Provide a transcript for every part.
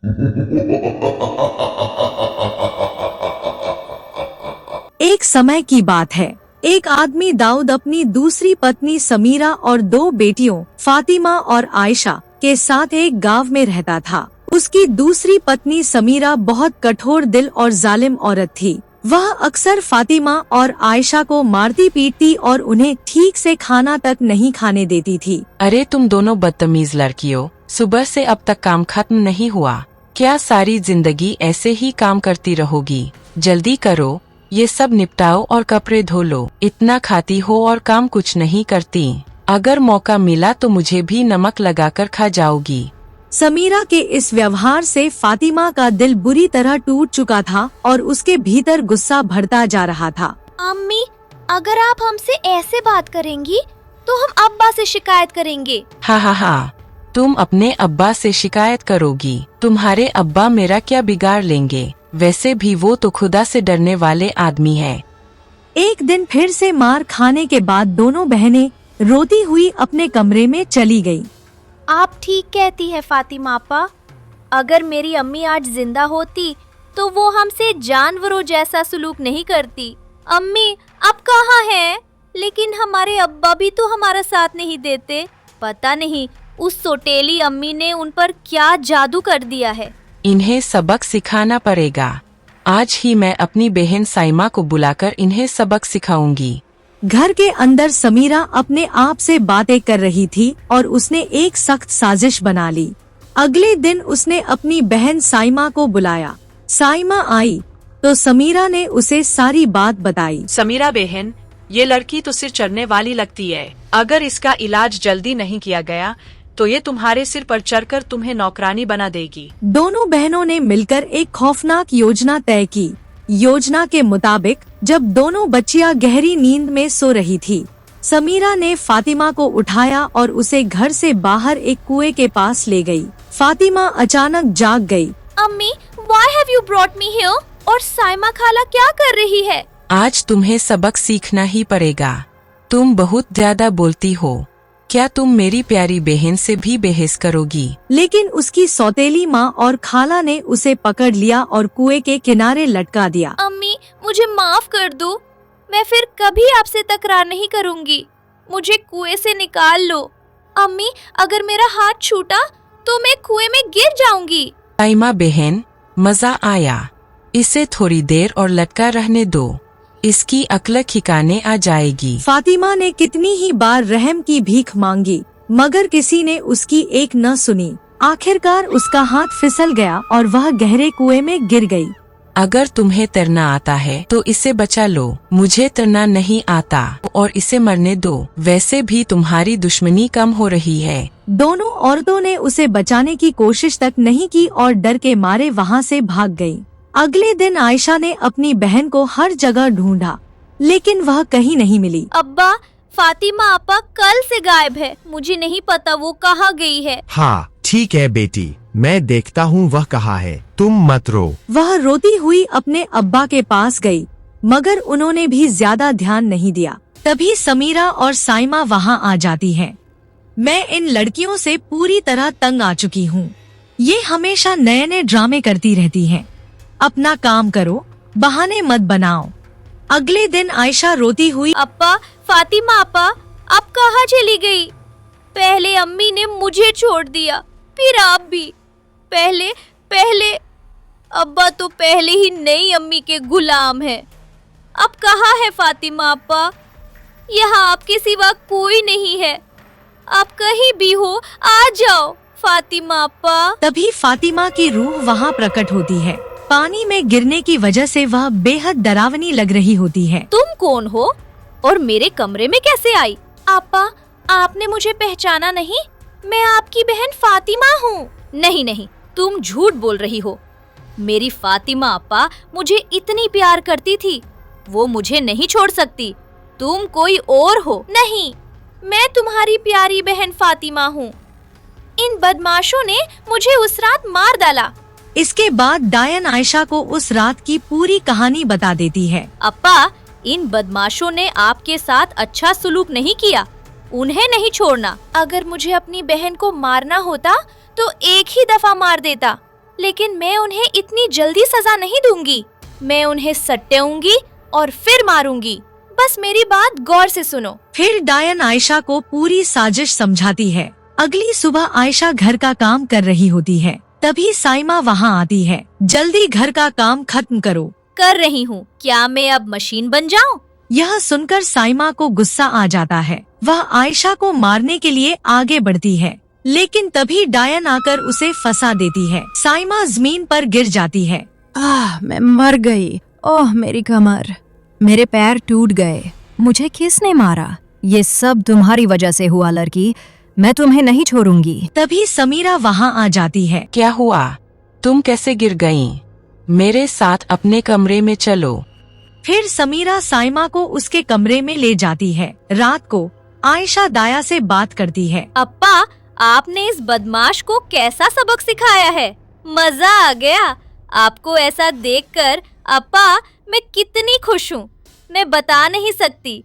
एक समय की बात है। एक आदमी दाऊद अपनी दूसरी पत्नी समीरा और दो बेटियों फातिमा और आयशा के साथ एक गांव में रहता था। उसकी दूसरी पत्नी समीरा बहुत कठोर दिल और जालिम औरत थी। वह अक्सर फातिमा और आयशा को मारती पीटती और उन्हें ठीक से खाना तक नहीं खाने देती थी। अरे तुम दोनों बदतमीज लड़कियों, सुबह से अब तक काम खत्म नहीं हुआ क्या? सारी जिंदगी ऐसे ही काम करती रहोगी? जल्दी करो, ये सब निपटाओ और कपड़े धो लो। इतना खाती हो और काम कुछ नहीं करती। अगर मौका मिला तो मुझे भी नमक लगाकर खा जाओगी। समीरा के इस व्यवहार से फातिमा का दिल बुरी तरह टूट चुका था और उसके भीतर गुस्सा भरता जा रहा था। अम्मी, अगर आप हमसे ऐसे बात करेंगी तो हम अब्बा से शिकायत करेंगे। हाँ, तुम अपने अब्बा से शिकायत करोगी? तुम्हारे अब्बा मेरा क्या बिगाड़ लेंगे? वैसे भी वो तो खुदा से डरने वाले आदमी है। एक दिन फिर से मार खाने के बाद दोनों बहनें रोती हुई अपने कमरे में चली गयी। आप ठीक कहती है फातिमा आपा। अगर मेरी अम्मी आज जिंदा होती तो वो हमसे जानवरों जैसा सलूक नहीं करती। अम्मी अब कहाँ है? लेकिन हमारे अब्बा भी तो हमारा साथ नहीं देते। पता नहीं उस सोटेली अम्मी ने उन पर क्या जादू कर दिया है। इन्हें सबक सिखाना पड़ेगा। आज ही मैं अपनी बहन साइमा को बुलाकर इन्हें सबक सिखाऊंगी। घर के अंदर समीरा अपने आप से बातें कर रही थी और उसने एक सख्त साजिश बना ली। अगले दिन उसने अपनी बहन साइमा को बुलाया। साइमा आई तो समीरा ने उसे सारी बात बताई। समीरा बहन, ये लड़की तो सिर चढ़ने वाली लगती है। अगर इसका इलाज जल्दी नहीं किया गया तो ये तुम्हारे सिर पर चढ़कर तुम्हें नौकरानी बना देगी। दोनों बहनों ने मिलकर एक खौफनाक योजना तय की। योजना के मुताबिक जब दोनों बच्चियां गहरी नींद में सो रही थी, समीरा ने फातिमा को उठाया और उसे घर से बाहर एक कुएं के पास ले गई। फातिमा अचानक जाग गई। अम्मी, why have you brought me here? और साइमा खाला क्या कर रही है? आज तुम्हें सबक सीखना ही पड़ेगा। तुम बहुत ज्यादा बोलती हो। क्या तुम मेरी प्यारी बहन से भी बहस करोगी? लेकिन उसकी सौतेली माँ और खाला ने उसे पकड़ लिया और कुएं के किनारे लटका दिया। अम्मी, मुझे माफ कर दो। मैं फिर कभी आपसे तकरार नहीं करूँगी। मुझे कुएं से निकाल लो। अम्मी, अगर मेरा हाथ छूटा तो मैं कुएं में गिर जाऊंगी। साइमा बहन, मजा आया। इसे थोड़ी देर और लटका रहने दो। इसकी अक्ल ठिकाने आ जाएगी। फातिमा ने कितनी ही बार रहम की भीख मांगी मगर किसी ने उसकी एक न सुनी। आखिरकार उसका हाथ फिसल गया और वह गहरे कुएं में गिर गई। अगर तुम्हें तैरना आता है तो इसे बचा लो। मुझे तैरना नहीं आता और इसे मरने दो। वैसे भी तुम्हारी दुश्मनी कम हो रही है। दोनों औरतों ने उसे बचाने की कोशिश तक नहीं की और डर के मारे वहाँ से भाग गयी। अगले दिन आयशा ने अपनी बहन को हर जगह ढूंढा लेकिन वह कहीं नहीं मिली। अब्बा, फातिमा आपा कल से गायब है। मुझे नहीं पता वो कहाँ गई है। हाँ ठीक है बेटी, मैं देखता हूँ वह कहाँ है। तुम मत रो। वह रोती हुई अपने अब्बा के पास गई मगर उन्होंने भी ज्यादा ध्यान नहीं दिया। तभी समीरा और साइमा वहाँ आ जाती हैं। मैं इन लड़कियों से पूरी तरह तंग आ चुकी हूँ। ये हमेशा नए नए ड्रामे करती रहती हैं। अपना काम करो, बहाने मत बनाओ। अगले दिन आयशा रोती हुई, अप्पा, फातिमा आपा अब कहाँ चली गई? पहले अम्मी ने मुझे छोड़ दिया, फिर आप भी। पहले अब्बा तो पहले ही नई अम्मी के गुलाम है। अब कहाँ है फातिमा आपा? यहाँ आपके सिवा कोई नहीं है। आप कहीं भी हो, आ जाओ फातिमा आपा। तभी फातिमा की रूह वहाँ प्रकट होती है। पानी में गिरने की वजह से वह बेहद डरावनी लग रही होती है। तुम कौन हो और मेरे कमरे में कैसे आई? आपा, आपने मुझे पहचाना नहीं? मैं आपकी बहन फातिमा हूँ। नहीं, तुम झूठ बोल रही हो। मेरी फातिमा आपा मुझे इतनी प्यार करती थी, वो मुझे नहीं छोड़ सकती। तुम कोई और हो। नहीं, मैं तुम्हारी प्यारी बहन फातिमा हूँ। इन बदमाशों ने मुझे उस रात मार डाला। इसके बाद डायन आयशा को उस रात की पूरी कहानी बता देती है। अप्पा, इन बदमाशों ने आपके साथ अच्छा सलूक नहीं किया। उन्हें नहीं छोड़ना। अगर मुझे अपनी बहन को मारना होता तो एक ही दफा मार देता। लेकिन मैं उन्हें इतनी जल्दी सजा नहीं दूंगी। मैं उन्हें सट्टेऊंगी और फिर मारूंगी। बस मेरी बात गौर से सुनो। फिर डायन आयशा को पूरी साजिश समझाती है। अगली सुबह आयशा घर का काम कर रही होती है, तभी साइमा वहाँ आती है। जल्दी घर का काम खत्म करो। कर रही हूँ। क्या मैं अब मशीन बन जाऊँ? यह सुनकर साइमा को गुस्सा आ जाता है। वह आयशा को मारने के लिए आगे बढ़ती है, लेकिन तभी डायन आकर उसे फंसा देती है। साइमा जमीन पर गिर जाती है। मैं मर गई। ओह मेरी कमर, मेरे पैर टूट गए। मुझे किसने मारा? ये सब तुम्हारी वजह से हुआ लड़की। मैं तुम्हें नहीं छोड़ूंगी। तभी समीरा वहाँ आ जाती है। क्या हुआ? तुम कैसे गिर गईं? मेरे साथ अपने कमरे में चलो। फिर समीरा साइमा को उसके कमरे में ले जाती है। रात को आयशा दाया से बात करती है। अप्पा, आपने इस बदमाश को कैसा सबक सिखाया है? मजा आ गया। आपको ऐसा देखकर अप्पा मैं कितनी खुश हूँ, मैं बता नहीं सकती।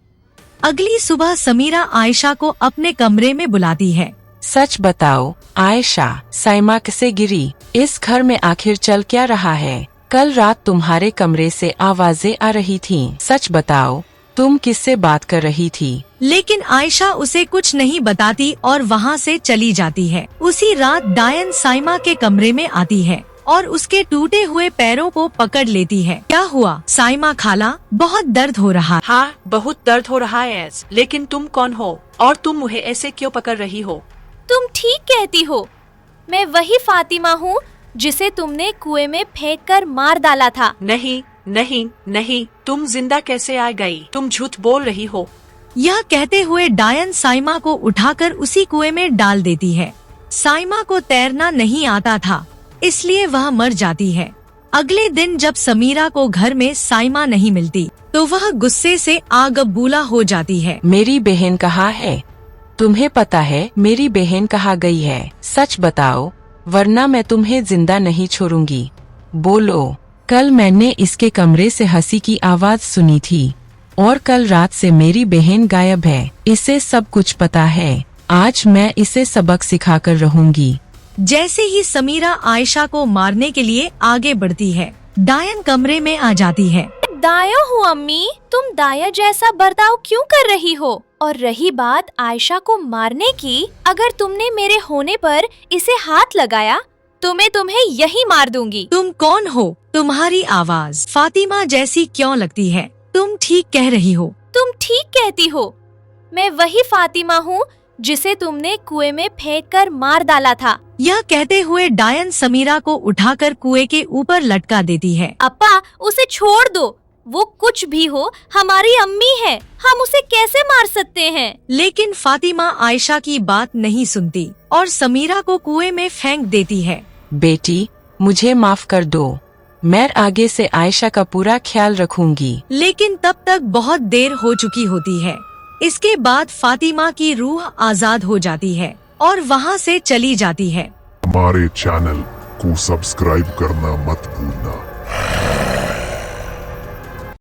अगली सुबह समीरा आयशा को अपने कमरे में बुलाती है। सच बताओ आयशा, साइमा कैसे गिरी? इस घर में आखिर चल क्या रहा है? कल रात तुम्हारे कमरे से आवाजें आ रही थीं। सच बताओ, तुम किससे बात कर रही थी? लेकिन आयशा उसे कुछ नहीं बताती और वहाँ से चली जाती है। उसी रात डायन साइमा के कमरे में आती है और उसके टूटे हुए पैरों को पकड़ लेती है। क्या हुआ साइमा खाला? बहुत दर्द हो रहा। हाँ, बहुत दर्द हो रहा है। लेकिन तुम कौन हो और तुम मुझे ऐसे क्यों पकड़ रही हो? तुम ठीक कहती हो। मैं वही फातिमा हूँ जिसे तुमने कुएं में फेंक कर मार डाला था। नहीं नहीं नहीं, तुम जिंदा कैसे आ गई? तुम झूठ बोल रही हो। यह कहते हुए डायन साइमा को उठाकर उसी कुएं में डाल देती है। साइमा को तैरना नहीं आता था, इसलिए वह मर जाती है। अगले दिन जब समीरा को घर में साइमा नहीं मिलती, तो वह गुस्से से आग बबूला हो जाती है। मेरी बहन कहाँ है? तुम्हें पता है मेरी बहन कहाँ गई है? सच बताओ, वरना मैं तुम्हें जिंदा नहीं छोड़ूंगी। बोलो। कल मैंने इसके कमरे से हंसी की आवाज सुनी थी और कल रात से मेरी बहन गायब है। इसे सब कुछ पता है। आज मैं इसे सबक सिखाकर रहूंगी। जैसे ही समीरा आयशा को मारने के लिए आगे बढ़ती है, डायन कमरे में आ जाती है। दाया हूँ अम्मी, तुम दाया जैसा बर्ताव क्यों कर रही हो? और रही बात आयशा को मारने की, अगर तुमने मेरे होने पर इसे हाथ लगाया तो मैं तुम्हें यही मार दूंगी। तुम कौन हो? तुम्हारी आवाज फातिमा जैसी क्यों लगती है? तुम ठीक कह रही हो। तुम ठीक कहती हो। मैं वही फातिमा हूँ जिसे तुमने कुएं में फेंक कर मार डाला था। यह कहते हुए डायन समीरा को उठाकर कुएं के ऊपर लटका देती है। अप्पा, उसे छोड़ दो। वो कुछ भी हो, हमारी अम्मी है। हम उसे कैसे मार सकते हैं? लेकिन फातिमा आयशा की बात नहीं सुनती और समीरा को कुएं में फेंक देती है। बेटी, मुझे माफ कर दो। मैं आगे से आयशा का पूरा ख्याल रखूंगी। लेकिन तब तक बहुत देर हो चुकी होती है। इसके बाद फातिमा की रूह आजाद हो जाती है और वहाँ से चली जाती है। हमारे चैनल को सब्सक्राइब करना मत भूलना।